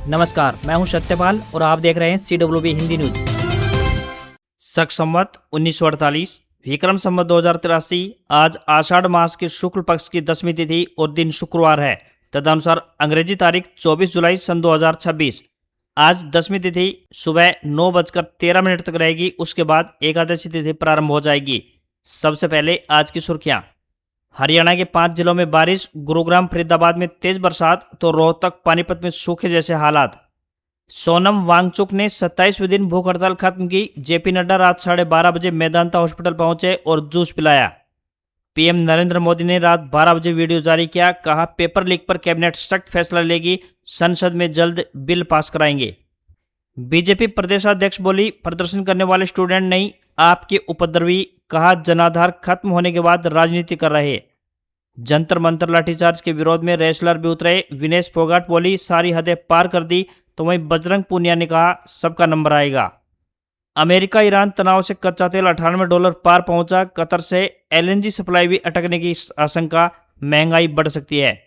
नमस्कार, मैं हूं सत्यपाल और आप देख रहे हैं CWB हिंदी न्यूज। शक संवत 1948 विक्रम संवत 2083 आज आषाढ़ मास के शुक्ल पक्ष की 10वीं तिथि और दिन शुक्रवार है। तदनुसार अंग्रेजी तारीख 24 जुलाई सन 2026। आज 10वीं तिथि सुबह 9:13 तक रहेगी। उसके बाद एकादशी तिथि प्रारंभ हो जाएगी। सबसे पहले आज की सुर्खियां। हरियाणा के 5 जिलों में बारिश, गुरुग्राम फरीदाबाद में तेज बरसात तो रोहतक पानीपत में सूखे जैसे हालात। सोनम वांगचुक ने 27वें दिन भूख हड़ताल खत्म की। जेपी नड्डा रात 12:30 बजे मेदांता हॉस्पिटल पहुंचे और जूस पिलाया। पीएम नरेंद्र मोदी ने रात 12 बजे वीडियो जारी किया। कहा, पेपर लीक पर कैबिनेट सख्त फैसला लेगी, संसद में जल्द बिल पास कराएंगे। बीजेपी प्रदेशाध्यक्ष बोली, प्रदर्शन करने वाले स्टूडेंट नहीं, आपके उपद्रवी। कहा, जनाधार खत्म होने के बाद राजनीति कर रहे। जंतर मंतर लाठीचार्ज के विरोध में रेसलर भी उतरे। विनेश फोगाट बोली, सारी हदें पार कर दी। तो वहीं बजरंग पूनिया ने कहा, सबका नंबर आएगा। अमेरिका ईरान तनाव से कच्चा तेल $98 पार पहुंचा। कतर से LNG सप्लाई भी अटकने की आशंका। महंगाई बढ़ सकती है।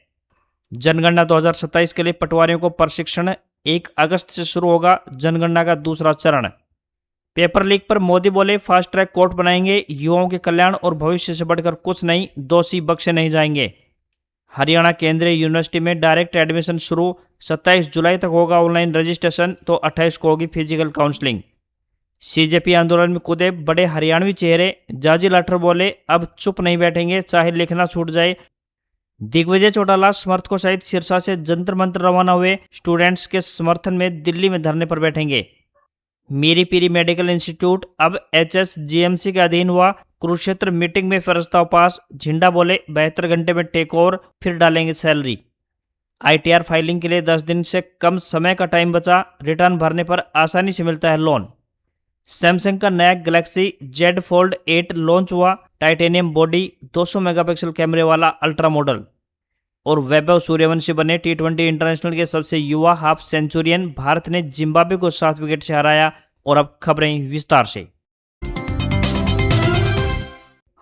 जनगणना 2027 के लिए पटवारियों को प्रशिक्षण 1 अगस्त से शुरू होगा। जनगणना का दूसरा चरण। पेपर लीक पर मोदी बोले, फास्ट ट्रैक कोर्ट बनाएंगे, युवाओं के कल्याण और भविष्य से बढ़कर कुछ नहीं, दोषी बख्शे नहीं जाएंगे। हरियाणा केंद्रीय यूनिवर्सिटी में डायरेक्ट एडमिशन शुरू। 27 जुलाई तक होगा ऑनलाइन रजिस्ट्रेशन तो 28 को होगी फिजिकल काउंसलिंग। CJP आंदोलन में कूदे बड़े हरियाणवी चेहरे। जाजी लाठर बोले, अब चुप नहीं बैठेंगे, चाहे लिखना छूट जाए। दिग्विजय चौटाला समर्थकों सहित सिरसा से जंतर मंतर रवाना हुए। स्टूडेंट्स के समर्थन में दिल्ली में धरने पर बैठेंगे। मीरी पीरी मेडिकल इंस्टीट्यूट अब HSGMC के अधीन हुआ। कुरुक्षेत्र मीटिंग में प्रस्ताव पास। झिंडा बोले, 72 घंटे में टेक ओवर, फिर डालेंगे सैलरी। ITR फाइलिंग के लिए 10 दिन से कम समय का टाइम बचा। रिटर्न भरने पर आसानी से मिलता है लोन। सैमसंग का नया गैलेक्सी Z Fold 8 लॉन्च हुआ। टाइटेनियम बॉडी, 200 मेगापिक्सल कैमरे वाला अल्ट्रा मॉडल। और वैभव सूर्यवंशी बने T20 इंटरनेशनल के सबसे युवा हाफ सेंचुरियन। भारत ने जिम्बाब्वे को 7 विकेट से हराया। और अब खबरें विस्तार से।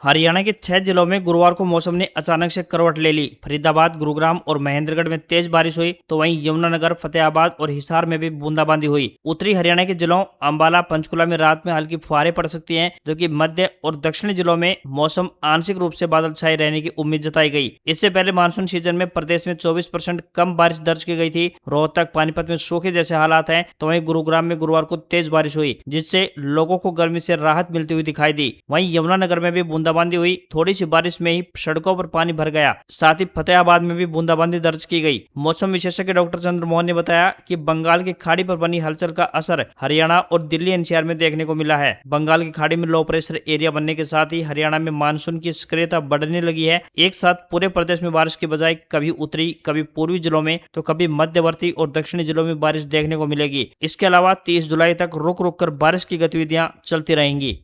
हरियाणा के 6 जिलों में गुरुवार को मौसम ने अचानक से करवट ले ली। फरीदाबाद, गुरुग्राम और महेंद्रगढ़ में तेज बारिश हुई तो वहीं यमुनानगर, फतेहाबाद और हिसार में भी बूंदाबांदी हुई। उत्तरी हरियाणा के जिलों अंबाला, पंचकुला में रात में हल्की फुहारें पड़ सकती हैं, जबकि मध्य और दक्षिणी जिलों में मौसम आंशिक रूप से बादल छाए रहने की उम्मीद जताई गई। इससे पहले मानसून सीजन में प्रदेश में 24% कम बारिश दर्ज की गई थी। रोहतक, पानीपत में सूखे जैसे हालात हैं तो वहीं गुरुग्राम में गुरुवार को तेज बारिश हुई, जिससे लोगों को गर्मी से राहत मिलती हुई दिखाई दी। वहीं यमुनानगर में भी बूंदाबांदी हुई। थोड़ी सी बारिश में ही सड़कों पर पानी भर गया। साथ ही फतेहाबाद में भी बूंदाबांदी दर्ज की गई। मौसम विशेषज्ञ डॉक्टर चंद्रमोहन ने बताया कि बंगाल की खाड़ी पर बनी हलचल का असर हरियाणा और दिल्ली NCR में देखने को मिला है। बंगाल की खाड़ी में लो प्रेशर एरिया बनने के साथ ही हरियाणा में मानसून की सक्रियता बढ़ने लगी है। एक साथ पूरे प्रदेश में बारिश की बजाय कभी उत्तरी, कभी पूर्वी जिलों में तो कभी मध्यवर्ती और दक्षिणी जिलों में बारिश देखने को मिलेगी। इसके अलावा 30 जुलाई तक रुक रुक कर बारिश की गतिविधियां चलती रहेंगी।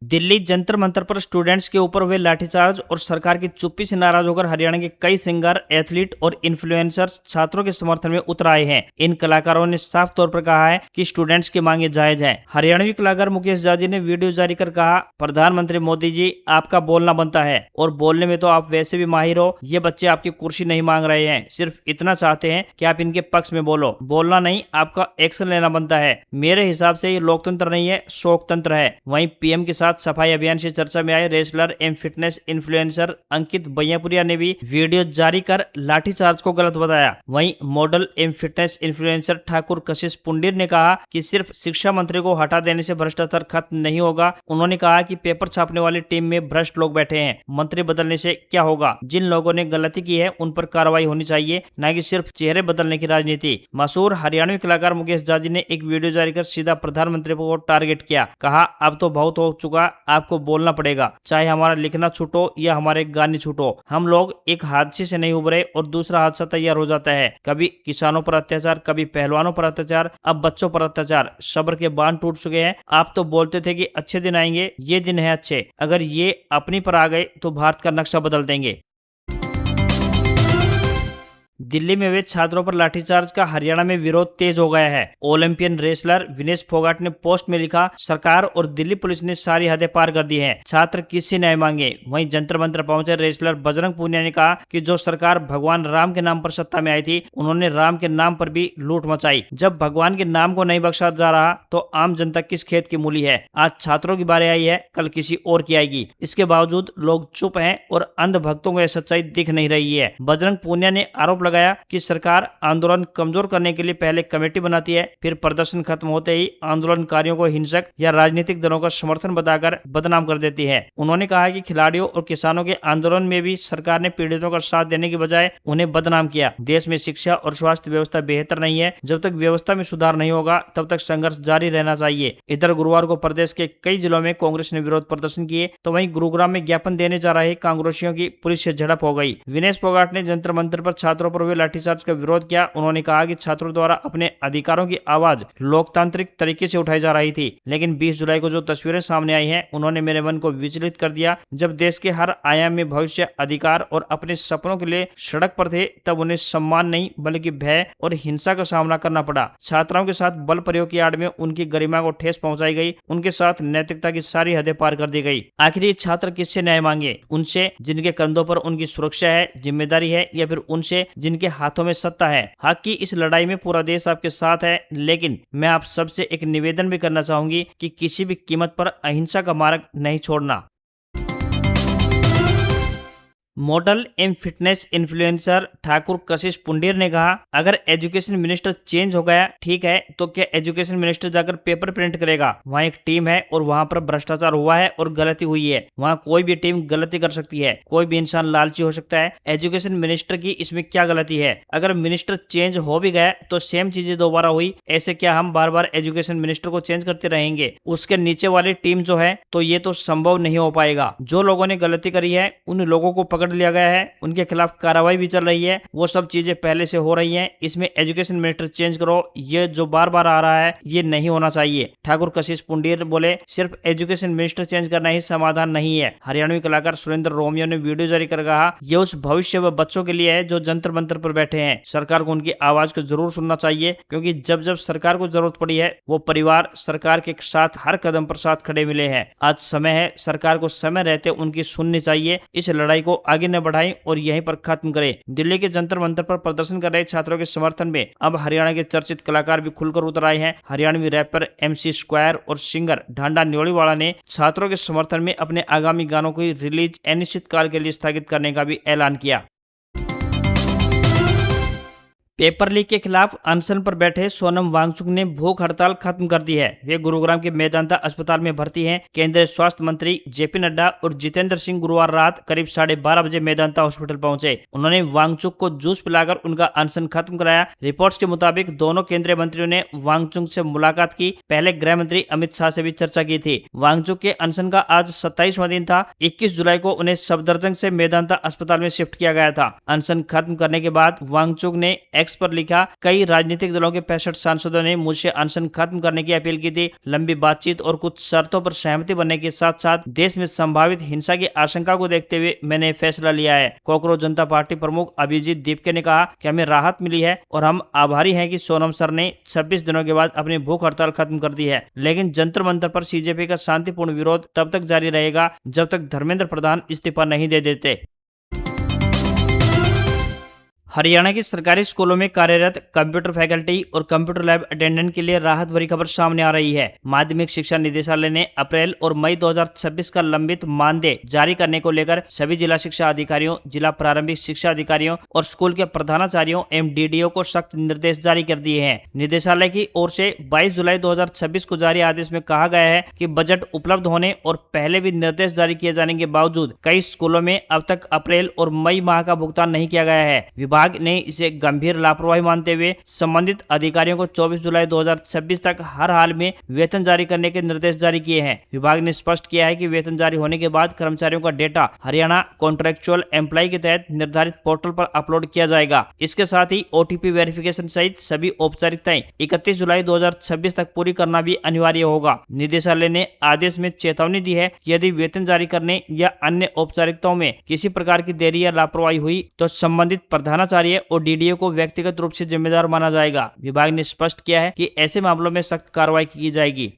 दिल्ली जंतर मंतर पर स्टूडेंट्स के ऊपर हुए लाठीचार्ज और सरकार की चुप्पी से नाराज होकर हरियाणा के कई सिंगर, एथलीट और इन्फ्लुएंसर्स छात्रों के समर्थन में उतर आए हैं। इन कलाकारों ने साफ तौर पर कहा है कि स्टूडेंट्स की मांगे जायज हैं। हरियाणवी कलाकार मुकेश जाजी ने वीडियो जारी कर कहा, प्रधानमंत्री मोदी जी, आपका बोलना बनता है और बोलने में तो आप वैसे भी माहिर हो। ये बच्चे आपकी कुर्सी नहीं मांग रहे हैं, सिर्फ इतना चाहते हैं कि आप इनके पक्ष में बोलो। बोलना नहीं, आपका एक्शन लेना बनता है। मेरे हिसाब से ये लोकतंत्र नहीं है, शोकतंत्र है। वहीं PM के साथ सफाई अभियान से चर्चा में आए रेसलर एवं फिटनेस इन्फ्लुएंसर अंकित बैयापुरिया ने भी वीडियो जारी कर लाठीचार्ज को गलत बताया। वहीं मॉडल एवं फिटनेस इन्फ्लुएंसर ठाकुर कशिश पुंडीर ने कहा कि सिर्फ शिक्षा मंत्री को हटा देने से भ्रष्टाचार खत्म नहीं होगा। उन्होंने कहा कि पेपर छापने वाली टीम में भ्रष्ट लोग बैठे हैं, मंत्री बदलने से क्या होगा। जिन लोगों ने गलती की है उन पर कार्रवाई होनी चाहिए, न कि सिर्फ चेहरे बदलने की राजनीति। मशहूर हरियाणवी कलाकार मुकेश जाजी ने एक वीडियो जारी कर सीधा प्रधानमंत्री को टारगेट किया। कहा, अब तो बहुत हो चुका, आपको बोलना पड़ेगा, चाहे हमारा लिखना छूटो या हमारे गाने छूटो। हम लोग एक हादसे से नहीं उभरे और दूसरा हादसा तैयार हो जाता है। कभी किसानों पर अत्याचार, कभी पहलवानों पर अत्याचार, अब बच्चों पर अत्याचार। सब्र के बांध टूट चुके हैं। आप तो बोलते थे कि अच्छे दिन आएंगे, ये दिन है अच्छे। अगर ये अपनी पर आ गए तो भारत का नक्शा बदल देंगे। दिल्ली में हुए छात्रों पर लाठीचार्ज का हरियाणा में विरोध तेज हो गया है। ओलंपियन रेसलर विनेश फोगाट ने पोस्ट में लिखा, सरकार और दिल्ली पुलिस ने सारी हदें पार कर दी हैं, छात्र किससे न्याय मांगे। वहीं जंतर मंतर पहुंचे रेसलर बजरंग पूनिया ने कहा कि जो सरकार भगवान राम के नाम पर सत्ता में आई थी, उन्होंने राम के नाम पर भी लूट मचाई। जब भगवान के नाम को नहीं बख्शा जा रहा तो आम जनता किस खेत की मूली है। आज छात्रों की बारी आई है, कल किसी और की आएगी। इसके बावजूद लोग चुप हैं और अंधभक्तों को यह सच्चाई दिख नहीं रही है। बजरंग पूनिया ने आरोप लगाया कि सरकार आंदोलन कमजोर करने के लिए पहले कमेटी बनाती है, फिर प्रदर्शन खत्म होते ही आंदोलनकारियों को हिंसक या राजनीतिक दलों का समर्थन बताकर बदनाम कर देती है। उन्होंने कहा कि खिलाड़ियों और किसानों के आंदोलन में भी सरकार ने पीड़ितों का साथ देने की बजाय उन्हें बदनाम किया। देश में शिक्षा और स्वास्थ्य व्यवस्था बेहतर नहीं है, जब तक व्यवस्था में सुधार नहीं होगा तब तक संघर्ष जारी रहना चाहिए। इधर गुरुवार को प्रदेश के कई जिलों में कांग्रेस ने विरोध प्रदर्शन किए, तो वहीं गुरुग्राम में ज्ञापन देने जा रहे कांग्रेसियों की पुलिस से झड़प हो गई। विनेश फोगाट ने जंतर मंतर पर छात्रों पर हुए लाठीचार्ज का विरोध किया। उन्होंने कहा कि छात्रों द्वारा अपने अधिकारों की आवाज लोकतांत्रिक तरीके से उठाई जा रही थी, लेकिन 20 जुलाई को जो तस्वीरें सामने आई हैं, उन्होंने मेरे मन को विचलित कर दिया। जब देश के हर आयाम में भविष्य, अधिकार और अपने सपनों के लिए सड़क पर थे, तब उन्हें सम्मान नहीं बल्कि भय और हिंसा का सामना करना पड़ा। छात्राओं के साथ बल प्रयोग की आड़ में उनकी गरिमा को ठेस पहुंचाई गई, उनके साथ नैतिकता की सारी हदें पार कर दी गई। आखिर ये छात्र किससे न्याय मांगे? उनसे जिनके कंधों पर उनकी सुरक्षा है, जिम्मेदारी है, या फिर उनसे जिनके हाथों में सत्ता है? हक की इस लड़ाई में पूरा देश आपके साथ है, लेकिन मैं आप सबसे एक निवेदन भी करना चाहूंगी कि किसी भी कीमत पर अहिंसा का मार्ग नहीं छोड़ना। मॉडल एवं फिटनेस इन्फ्लुएंसर ठाकुर कशिश पुंडीर ने कहा, अगर एजुकेशन मिनिस्टर चेंज हो गया ठीक है, तो क्या एजुकेशन मिनिस्टर जाकर पेपर प्रिंट करेगा? वहाँ एक टीम है और वहाँ पर भ्रष्टाचार हुआ है और गलती हुई है। वहाँ कोई भी टीम गलती कर सकती है, कोई भी इंसान लालची हो सकता है। एजुकेशन मिनिस्टर की इसमें क्या गलती है? अगर मिनिस्टर चेंज हो भी गया तो सेम चीजें दोबारा हुई, ऐसे क्या हम बार बार एजुकेशन मिनिस्टर को चेंज करते रहेंगे? उसके नीचे वाली टीम जो है, तो ये तो संभव नहीं हो पाएगा। जो लोगों ने गलती करी है उन लोगों को पकड़ लिया गया है, उनके खिलाफ कार्रवाई भी चल रही है, वो सब चीजें पहले से हो रही हैं। इसमें एजुकेशन मिनिस्टर चेंज करो, ये जो बार बार आ रहा है, ये नहीं होना चाहिए। ठाकुर कशिश पुंडीर बोले, सिर्फ एजुकेशन मिनिस्टर चेंज करना ही समाधान नहीं है। हरियाणवी कलाकार सुरेंद्र रोमियो ने वीडियो जारी कर कहा, ये उस भविष्य व बच्चों के लिए है जो जंतर मंतर पर बैठे हैं। सरकार को उनकी आवाज को जरूर सुनना चाहिए, क्योंकि जब जब सरकार को जरूरत पड़ी है, वो परिवार सरकार के साथ हर कदम पर साथ खड़े मिले हैं। आज समय है, सरकार को समय रहते उनकी सुननी चाहिए। इस लड़ाई को आगे न बढ़ाएं और यहीं पर खत्म करें। दिल्ली के जंतर मंतर पर प्रदर्शन कर रहे छात्रों के समर्थन में अब हरियाणा के चर्चित कलाकार भी खुलकर उतर आए हैं। हरियाणवी रैपर MC स्क्वायर और सिंगर ढांडा न्योलीवाला ने छात्रों के समर्थन में अपने आगामी गानों की रिलीज अनिश्चितकाल के लिए स्थगित करने का भी ऐलान किया। पेपर लीक के खिलाफ अनशन पर बैठे सोनम वांगचुक ने भूख हड़ताल खत्म कर दी है। वे गुरुग्राम के मेदांता अस्पताल में भर्ती हैं। केंद्रीय स्वास्थ्य मंत्री JP नड्डा और जितेंद्र सिंह गुरुवार रात करीब 12:30 बजे मेदांता हॉस्पिटल पहुंचे। उन्होंने वांगचुक को जूस पिलाकर उनका अनशन खत्म कराया। रिपोर्ट्स के मुताबिक दोनों केंद्रीय मंत्रियों ने वांगचुक से मुलाकात की। पहले गृह मंत्री अमित शाह से भी चर्चा की थी। वांगचुक के अनशन का आज 27वां दिन था। 21 जुलाई को उन्हें सफदरजंग से मेदांता अस्पताल में शिफ्ट किया गया था। अनशन खत्म करने के बाद वांगचुक ने एक्स पर लिखा, कई राजनीतिक दलों के 65 सांसदों ने मुझसे अनशन खत्म करने की अपील की थी। लंबी बातचीत और कुछ शर्तों पर सहमति बनने के साथ साथ देश में संभावित हिंसा की आशंका को देखते हुए मैंने फैसला लिया है। कॉकरोच जनता पार्टी प्रमुख अभिजीत दीपके ने कहा कि हमें राहत मिली है और हम आभारी हैं कि सोनम सर ने 26 दिनों के बाद अपनी भूख हड़ताल खत्म कर दी है। लेकिन जंतर मंतर पर CJP का शांतिपूर्ण विरोध तब तक जारी रहेगा जब तक धर्मेंद्र प्रधान इस्तीफा नहीं दे देते। हरियाणा की सरकारी स्कूलों में कार्यरत कंप्यूटर फैकल्टी और कंप्यूटर लैब अटेंडेंट के लिए राहत भरी खबर सामने आ रही है। माध्यमिक शिक्षा निदेशालय ने अप्रैल और मई 2026 का लंबित मानदेय जारी करने को लेकर सभी जिला शिक्षा अधिकारियों, जिला प्रारंभिक शिक्षा अधिकारियों और स्कूल के प्रधानाचार्यों एवं DDO को सख्त निर्देश जारी कर दिए हैं। निदेशालय की ओर से 22 जुलाई 2026 को जारी आदेश में कहा गया है कि बजट उपलब्ध होने और पहले भी निर्देश जारी किए जाने के बावजूद कई स्कूलों में अब तक अप्रैल और मई माह का भुगतान नहीं किया गया है। विभाग ने इसे गंभीर लापरवाही मानते हुए संबंधित अधिकारियों को 24 जुलाई 2026 तक हर हाल में वेतन जारी करने के निर्देश जारी किए हैं। विभाग ने स्पष्ट किया है कि वेतन जारी होने के बाद कर्मचारियों का डेटा हरियाणा कॉन्ट्रेक्चुअल एम्प्लॉय के तहत निर्धारित पोर्टल पर अपलोड किया जाएगा। इसके साथ ही OTP वेरिफिकेशन सहित सभी औपचारिकताएं 31 जुलाई 2026 तक पूरी करना भी अनिवार्य होगा। निदेशालय ने आदेश में चेतावनी दी है कि यदि वेतन जारी करने या अन्य औपचारिकताओं में किसी प्रकार की देरी या लापरवाही हुई तो संबंधित प्रधानाचार्य प्राचार्य और डीडीओ को व्यक्तिगत रूप से जिम्मेदार माना जाएगा। विभाग ने स्पष्ट किया है कि ऐसे मामलों में सख्त कार्रवाई की जाएगी।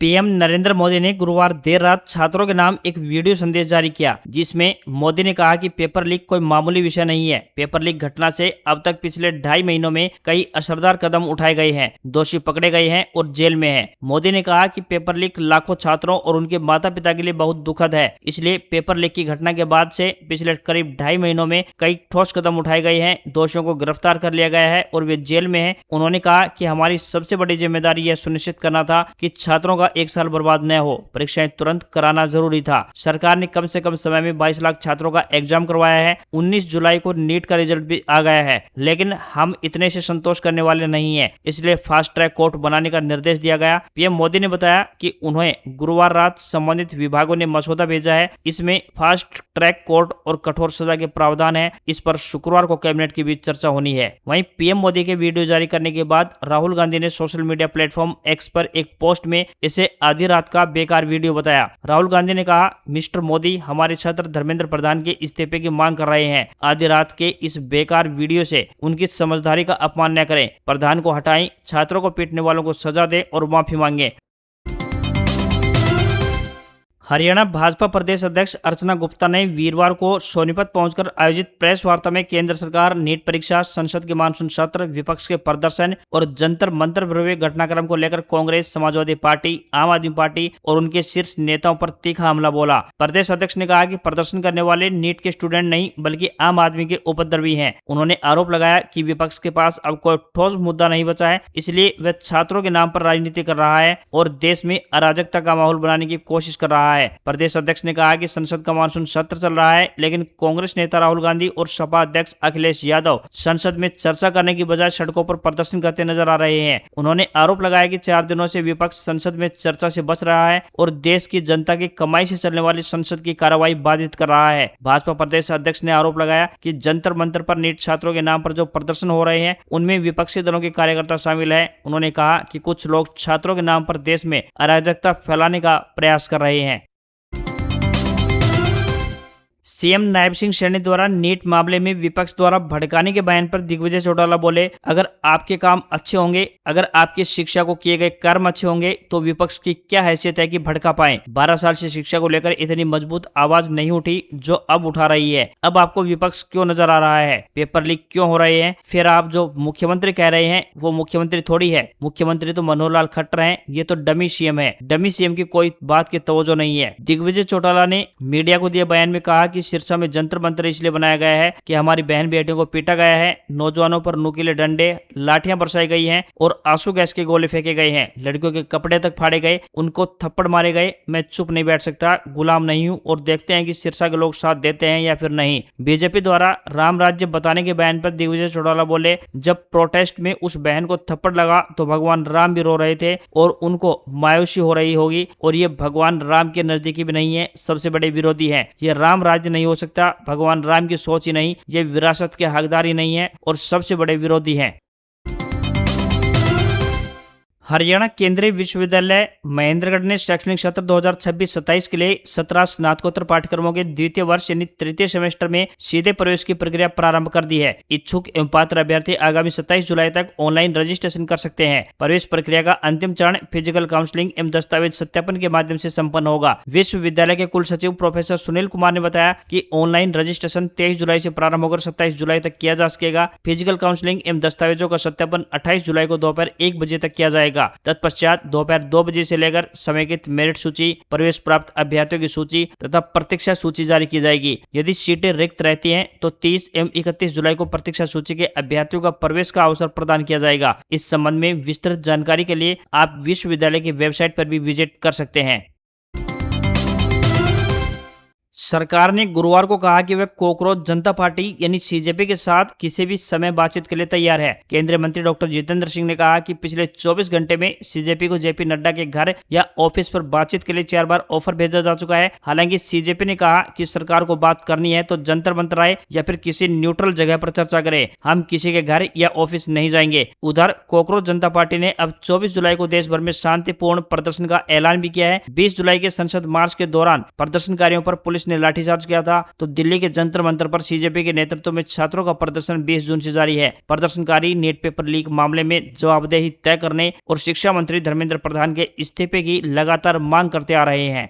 पीएम नरेंद्र मोदी ने गुरुवार देर रात छात्रों के नाम एक वीडियो संदेश जारी किया, जिसमें मोदी ने कहा कि पेपर लीक कोई मामूली विषय नहीं है। पेपर लीक घटना से अब तक पिछले 2.5 महीनों में कई असरदार कदम उठाए गए हैं, दोषी पकड़े गए हैं और जेल में हैं। मोदी ने कहा कि पेपर लीक लाखों छात्रों और उनके माता पिता के लिए बहुत दुखद है, इसलिए पेपर लीक की घटना के बाद से पिछले करीब 2.5 महीनों में कई ठोस कदम उठाए गए हैं, दोषियों को गिरफ्तार कर लिया गया है और वे जेल में हैं। उन्होंने कहा कि हमारी सबसे बड़ी जिम्मेदारी यह सुनिश्चित करना था कि छात्रों का एक साल बर्बाद न हो। परीक्षाएं तुरंत कराना जरूरी था। सरकार ने कम से कम समय में 22 लाख छात्रों का एग्जाम करवाया है। 19 जुलाई को नीट का रिजल्ट भी आ गया है, लेकिन हम इतने से संतोष करने वाले नहीं हैं, इसलिए फास्ट ट्रैक कोर्ट बनाने का निर्देश दिया गया। पीएम मोदी ने बताया कि उन्हें गुरुवार रात संबंधित विभागों ने मसौदा भेजा है। इसमें फास्ट ट्रैक कोर्ट और कठोर सजा के प्रावधान है। इस पर शुक्रवार को कैबिनेट के बीच चर्चा होनी है। वहीं पीएम मोदी के वीडियो जारी करने के बाद राहुल गांधी ने सोशल मीडिया प्लेटफॉर्म एक्स पर एक पोस्ट में इसे आधी रात का बेकार वीडियो बताया। राहुल गांधी ने कहा, मिस्टर मोदी हमारे छात्र धर्मेंद्र प्रधान के इस्तीफे की मांग कर रहे हैं। आधी रात के इस बेकार वीडियो से उनकी समझदारी का अपमान न करें। प्रधान को हटाएं, छात्रों को पीटने वालों को सजा दें और माफी मांगे। हरियाणा भाजपा प्रदेश अध्यक्ष अर्चना गुप्ता ने वीरवार को सोनीपत पहुंचकर आयोजित प्रेस वार्ता में केंद्र सरकार, नीट परीक्षा, संसद के मानसून सत्र, विपक्ष के प्रदर्शन और जंतर मंतर पर हुए घटनाक्रम को लेकर कांग्रेस, समाजवादी पार्टी, आम आदमी पार्टी और उनके शीर्ष नेताओं पर तीखा हमला बोला। प्रदेश अध्यक्ष ने कहा कि प्रदर्शन करने वाले नीट के स्टूडेंट नहीं बल्कि आम आदमी के उपद्रवी हैं। उन्होंने आरोप लगाया कि विपक्ष के पास अब कोई ठोस मुद्दा नहीं बचा है, इसलिए वह छात्रों के नाम पर राजनीति कर रहा है और देश में अराजकता का माहौल बनाने की कोशिश कर रहा है। प्रदेश अध्यक्ष ने कहा कि संसद का मानसून सत्र चल रहा है, लेकिन कांग्रेस नेता राहुल गांधी और सपा अध्यक्ष अखिलेश यादव संसद में चर्चा करने की बजाय सड़कों पर प्रदर्शन करते नजर आ रहे हैं। उन्होंने आरोप लगाया कि 4 दिनों से विपक्ष संसद में चर्चा से बच रहा है और देश की जनता की कमाई से चलने वाली संसद की कार्रवाई बाधित कर रहा है। भाजपा प्रदेश अध्यक्ष ने आरोप लगाया कि जंतर मंतर पर नीट छात्रों के नाम पर जो प्रदर्शन हो रहे हैं उनमें विपक्षी दलों के कार्यकर्ता शामिल है। उन्होंने कहा कि कुछ लोग छात्रों के नाम पर देश में अराजकता फैलाने का प्रयास कर रहे हैं। सीएम नायब सिंह सैनी द्वारा नीट मामले में विपक्ष द्वारा भड़काने के बयान पर दिग्विजय चौटाला बोले, अगर आपके काम अच्छे होंगे, अगर आपकी शिक्षा को किए गए कर्म अच्छे होंगे तो विपक्ष की क्या हैसियत है कि भड़का पाए। 12 साल से शिक्षा को लेकर इतनी मजबूत आवाज नहीं उठी जो अब उठा रही है। अब आपको विपक्ष क्यों नजर आ रहा है? पेपर लीक क्यों हो रहे हैं? फिर आप जो मुख्यमंत्री कह रहे हैं वो मुख्यमंत्री थोड़ी है। मुख्यमंत्री तो मनोहर लाल खट्टर हैं, ये तो डमी सीएम है। डमी सीएम की कोई बात की तवज्जो नहीं है। दिग्विजय चौटाला ने मीडिया को दिए बयान में कहा कि सिरसा में जंतर मंतर इसलिए बनाया गया है कि हमारी बहन बेटियों को पीटा गया है, नौजवानों पर नुकीले डंडे, लाठियां बरसाई गई हैं और आंसू गैस के गोले फेंके गए हैं, लड़कियों के कपड़े तक फाड़े गए, उनको थप्पड़ मारे गए। मैं चुप नहीं बैठ सकता, गुलाम नहीं हूं और देखते हैं कि सिरसा के लोग साथ देते हैं या फिर नहीं। बीजेपी द्वारा राम राज्य बताने के बयान पर दिग्विजय चौटाला बोले, जब प्रोटेस्ट में उस बहन को थप्पड़ लगा तो भगवान राम भी रो रहे थे और उनको मायूसी हो रही होगी और ये भगवान राम के नजदीकी भी नहीं है, सबसे बड़े विरोधी है। ये राम राज्य नहीं हो सकता, भगवान राम की सोच ही नहीं, ये विरासत के हकदार ही नहीं है और सबसे बड़े विरोधी हैं। हरियाणा केंद्रीय विश्वविद्यालय महेंद्रगढ़ ने शैक्षणिक सत्र 2026-27 के लिए 17 स्नातकोत्तर पाठ्यक्रमों के द्वितीय वर्ष यानी तृतीय सेमेस्टर में सीधे प्रवेश की प्रक्रिया प्रारंभ कर दी है। इच्छुक एवं पात्र अभ्यर्थी आगामी 27 जुलाई तक ऑनलाइन रजिस्ट्रेशन कर सकते हैं। प्रवेश प्रक्रिया का अंतिम चरण फिजिकल काउंसलिंग एवं दस्तावेज सत्यापन के माध्यम से संपन्न होगा। विश्वविद्यालय के कुल सचिव प्रोफेसर सुनील कुमार ने बताया कि ऑनलाइन रजिस्ट्रेशन 23 जुलाई से प्रारंभ होकर 27 जुलाई तक किया जा सकेगा। फिजिकल काउंसलिंग एवं दस्तावेजों का सत्यापन 28 जुलाई को दोपहर 1 बजे तक किया जाएगा। तत्पश्चात दोपहर 2 बजे से लेकर समेकित मेरिट सूची, प्रवेश प्राप्त अभ्यर्थियों की सूची तथा प्रतीक्षा सूची जारी की जाएगी। यदि सीटें रिक्त रहती हैं तो 30 एवं 31 जुलाई को प्रतीक्षा सूची के अभ्यर्थियों का प्रवेश का अवसर प्रदान किया जाएगा। इस संबंध में विस्तृत जानकारी के लिए आप विश्वविद्यालय की वेबसाइट पर भी विजिट कर सकते हैं। सरकार ने गुरुवार को कहा कि वह कोकरोच जनता पार्टी यानी सीजेपी के साथ किसी भी समय बातचीत के लिए तैयार है। केंद्रीय मंत्री डॉक्टर जितेंद्र सिंह ने कहा कि पिछले 24 घंटे में सीजेपी को जेपी नड्डा के घर या ऑफिस पर बातचीत के लिए 4 बार ऑफर भेजा जा चुका है। हालांकि सीजेपी ने कहा कि सरकार को बात करनी है तो जंतर मंतर आए या फिर किसी न्यूट्रल जगह पर चर्चा करे, हम किसी के घर या ऑफिस नहीं जाएंगे। उधर कोकरोच जनता पार्टी ने अब 24 जुलाई को देश भर में शांतिपूर्ण प्रदर्शन का ऐलान भी किया है। 20 जुलाई के संसद मार्च के दौरान प्रदर्शनकारियों पर पुलिस ने ने लाठीचार्ज किया था, तो दिल्ली के जंतर मंतर पर सीजेपी के नेतृत्व में छात्रों का प्रदर्शन 20 जून से जारी है। प्रदर्शनकारी नेट पेपर लीक मामले में जवाबदेही तय करने और शिक्षा मंत्री धर्मेंद्र प्रधान के इस्तीफे की लगातार मांग करते आ रहे हैं।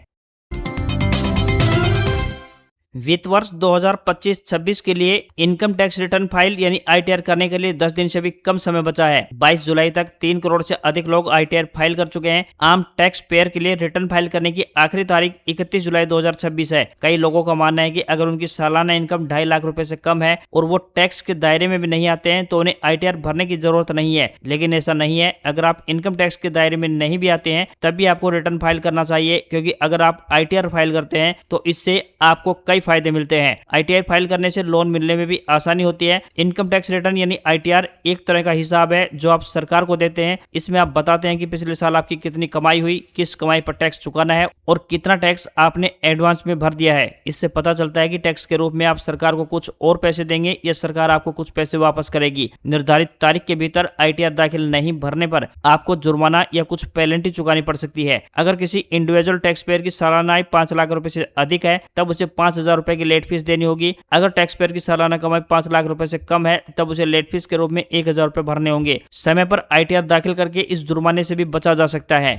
वित्त वर्ष 2025-26 के लिए इनकम टैक्स रिटर्न फाइल यानी आईटीआर करने के लिए 10 दिन से भी कम समय बचा है। 22 जुलाई तक 3 करोड़ से अधिक लोग आईटीआर फाइल कर चुके हैं। आम टैक्स पेयर के लिए रिटर्न फाइल करने की आखिरी तारीख 31 जुलाई 2026 है। कई लोगों का मानना है कि अगर उनकी सालाना इनकम 2.5 लाख रुपए से कम है और वो टैक्स के दायरे में भी नहीं आते हैं तो उन्हें आईटीआर भरने की जरूरत नहीं है, लेकिन ऐसा नहीं है। अगर आप इनकम टैक्स के दायरे में नहीं भी आते हैं तब भी आपको रिटर्न फाइल करना चाहिए, क्योंकि अगर आप आईटीआर फाइल करते हैं तो इससे आपको कई फायदे मिलते हैं। आईटीआर फाइल करने से लोन मिलने में भी आसानी होती है। इनकम टैक्स रिटर्न यानी आईटीआर एक तरह का हिसाब है जो आप सरकार को देते हैं। इसमें आप बताते हैं कि पिछले साल आपकी कितनी कमाई हुई, किस कमाई पर टैक्स चुकाना है और कितना टैक्स आपने एडवांस में भर दिया है। इससे पता चलता है कि टैक्स के रूप में आप सरकार को कुछ और पैसे देंगे या सरकार आपको कुछ पैसे वापस करेगी। निर्धारित तारीख के भीतर आईटीआर दाखिल नहीं भरने पर आपको जुर्माना या कुछ पेनल्टी चुकानी पड़ सकती है। अगर किसी इंडिविजुअल टैक्स पेयर की सालाना आय 5 लाख रुपए से अधिक है तब उसे 5,000 रुपए की लेट फीस देनी होगी। अगर टैक्स पेयर की सालाना कमाई 5 लाख रुपए से कम है तब उसे लेट फीस के रूप में 1,000 रुपए भरने होंगे। समय पर आईटीआर दाखिल करके इस जुर्माने से भी बचा जा सकता है।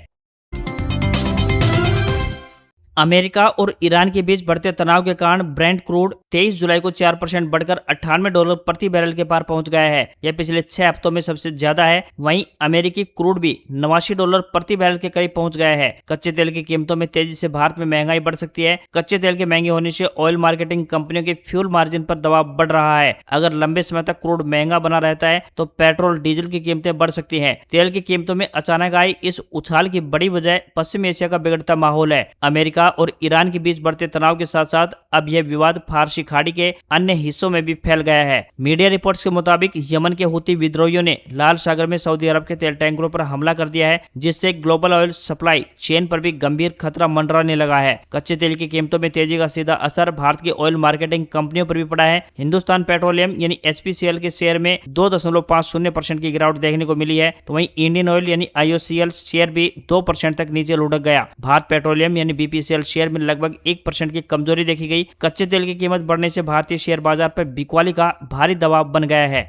अमेरिका और ईरान के बीच बढ़ते तनाव के कारण ब्रेंट क्रूड 23 जुलाई को 4% बढ़कर $98 प्रति बैरल के पार पहुंच गया है। यह पिछले 6 हफ्तों में सबसे ज्यादा है। वहीं अमेरिकी क्रूड भी $89 प्रति बैरल के करीब पहुंच गया है। कच्चे तेल की कीमतों में तेजी से भारत में महंगाई बढ़ सकती है। कच्चे तेल के महंगे होने से ऑयल मार्केटिंग कंपनियों के फ्यूल मार्जिन पर दबाव बढ़ रहा है। अगर लंबे समय तक क्रूड महंगा बना रहता है तो पेट्रोल डीजल की कीमतें बढ़ सकती है। तेल की कीमतों में अचानक आई इस उछाल की बड़ी वजह पश्चिमी एशिया का बिगड़ता माहौल है। अमेरिका और ईरान के बीच बढ़ते तनाव के साथ साथ अब यह विवाद फारसी खाड़ी के अन्य हिस्सों में भी फैल गया है। मीडिया रिपोर्ट्स के मुताबिक यमन के हुती विद्रोहियों ने लाल सागर में सऊदी अरब के तेल टैंकरों पर हमला कर दिया है, जिससे ग्लोबल ऑयल सप्लाई चेन पर भी गंभीर खतरा मंडराने लगा है। कच्चे तेल की कीमतों में तेजी का सीधा असर भारत की ऑयल मार्केटिंग कंपनियों पर भी पड़ा है। हिंदुस्तान पेट्रोलियम यानी एचपीसीएल के शेयर में 2.50% की गिरावट देखने को मिली है, तो वहीं इंडियन ऑयल यानी आईओसीएल शेयर भी 2% तक नीचे लुढ़क गया। भारत पेट्रोलियम यानी बीपीसीएल शेयर में लगभग 1% की कमजोरी देखी गई। कच्चे तेल की कीमत बढ़ने से भारतीय शेयर बाजार पर बिकवाली का भारी दबाव बन गया है।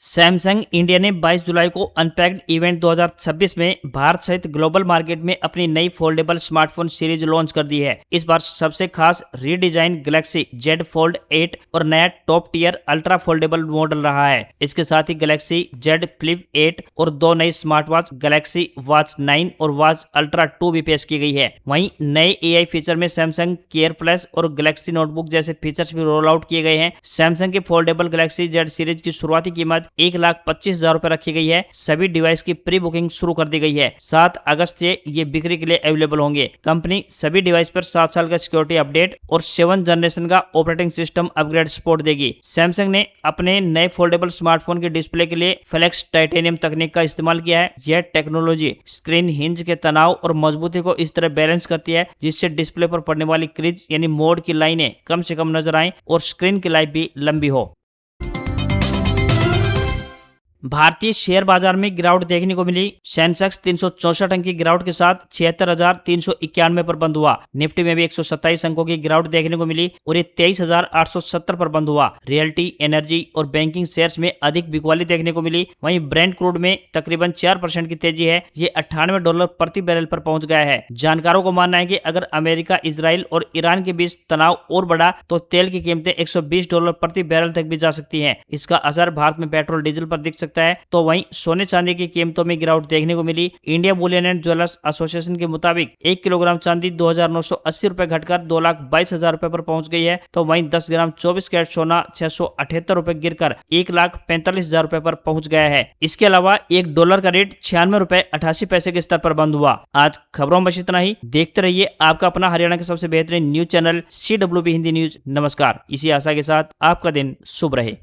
सैमसंग इंडिया ने 22 जुलाई को अनपैक्ड इवेंट 2026 में भारत सहित ग्लोबल मार्केट में अपनी नई फोल्डेबल स्मार्टफोन सीरीज लॉन्च कर दी है। इस बार सबसे खास रीडिजाइन गैलेक्सी Z Fold 8 और नया top tier ultra foldable model रहा है। इसके साथ ही गैलेक्सी Z Flip 8 और 2 नई स्मार्ट वॉच गैलेक्सी वॉच 9 और वॉच अल्ट्रा 2 भी पेश की गई है। वहीं नए AI फीचर में सैमसंग केयर प्लस और गैलेक्सी नोटबुक जैसे फीचर्स भी रोल आउट किए गए हैं। सैमसंग के फोल्डेबल गैलेक्सी Z सीरीज की शुरुआती कीमत 1,25,000 रुपए रखी गई है। सभी डिवाइस की प्री बुकिंग शुरू कर दी गई है। 7 अगस्त से ये बिक्री के लिए अवेलेबल होंगे। कंपनी सभी डिवाइस पर 7 साल का सिक्योरिटी अपडेट और 7 जनरेशन का ऑपरेटिंग सिस्टम अपग्रेड सपोर्ट देगी। सैमसंग ने अपने नए फोल्डेबल स्मार्टफोन के डिस्प्ले के लिए फ्लेक्स टाइटेनियम तकनीक का इस्तेमाल किया है। यह टेक्नोलॉजी स्क्रीन हिंज के तनाव और मजबूती को इस तरह बैलेंस करती है जिससे डिस्प्ले पर पड़ने वाली क्रीज यानी मोड की लाइनें कम से कम नजर आएं और स्क्रीन की लाइफ भी लंबी हो। भारतीय शेयर बाजार में गिरावट देखने को मिली। सेंसेक्स 364 अंक की गिरावट के साथ 76,391 पर बंद हुआ। निफ्टी में भी 127 अंकों की गिरावट देखने को मिली और ये 23,870 पर बंद हुआ। रियल्टी, एनर्जी और बैंकिंग शेयर्स में अधिक बिकवाली देखने को मिली। वहीं ब्रेंट क्रूड में तकरीबन 4% की तेजी है। ये $98 प्रति बैरल पर पहुंच गया है। जानकारों को मानना है कि अगर अमेरिका, इजराइल और ईरान के बीच तनाव और बढ़ा तो तेल की कीमतें $120 प्रति बैरल तक भी जा सकती है। इसका असर भारत में पेट्रोल डीजल पर दिख सकता है। तो वहीं सोने चांदी की कीमतों में गिरावट देखने को मिली। India bullion and jewellers association के मुताबिक 1 किलोग्राम चांदी 2,980 रुपए घटकर 2,22,000 रुपए पर पहुंच गई है। तो वहीं 10 ग्राम 24 कैरेट सोना 678 रुपए गिरकर 1,45,000 रुपए पर पहुंच गया है। इसके अलावा $1 का रेट 96 रुपए 88 पैसे के स्तर पर बंद हुआ। आज खबरों में बस इतना ही। देखते रहिए आपका अपना हरियाणा का सबसे बेहतरीन news channel CWB Hindi news. नमस्कार। इसी आशा के साथ आपका दिन शुभ रहे।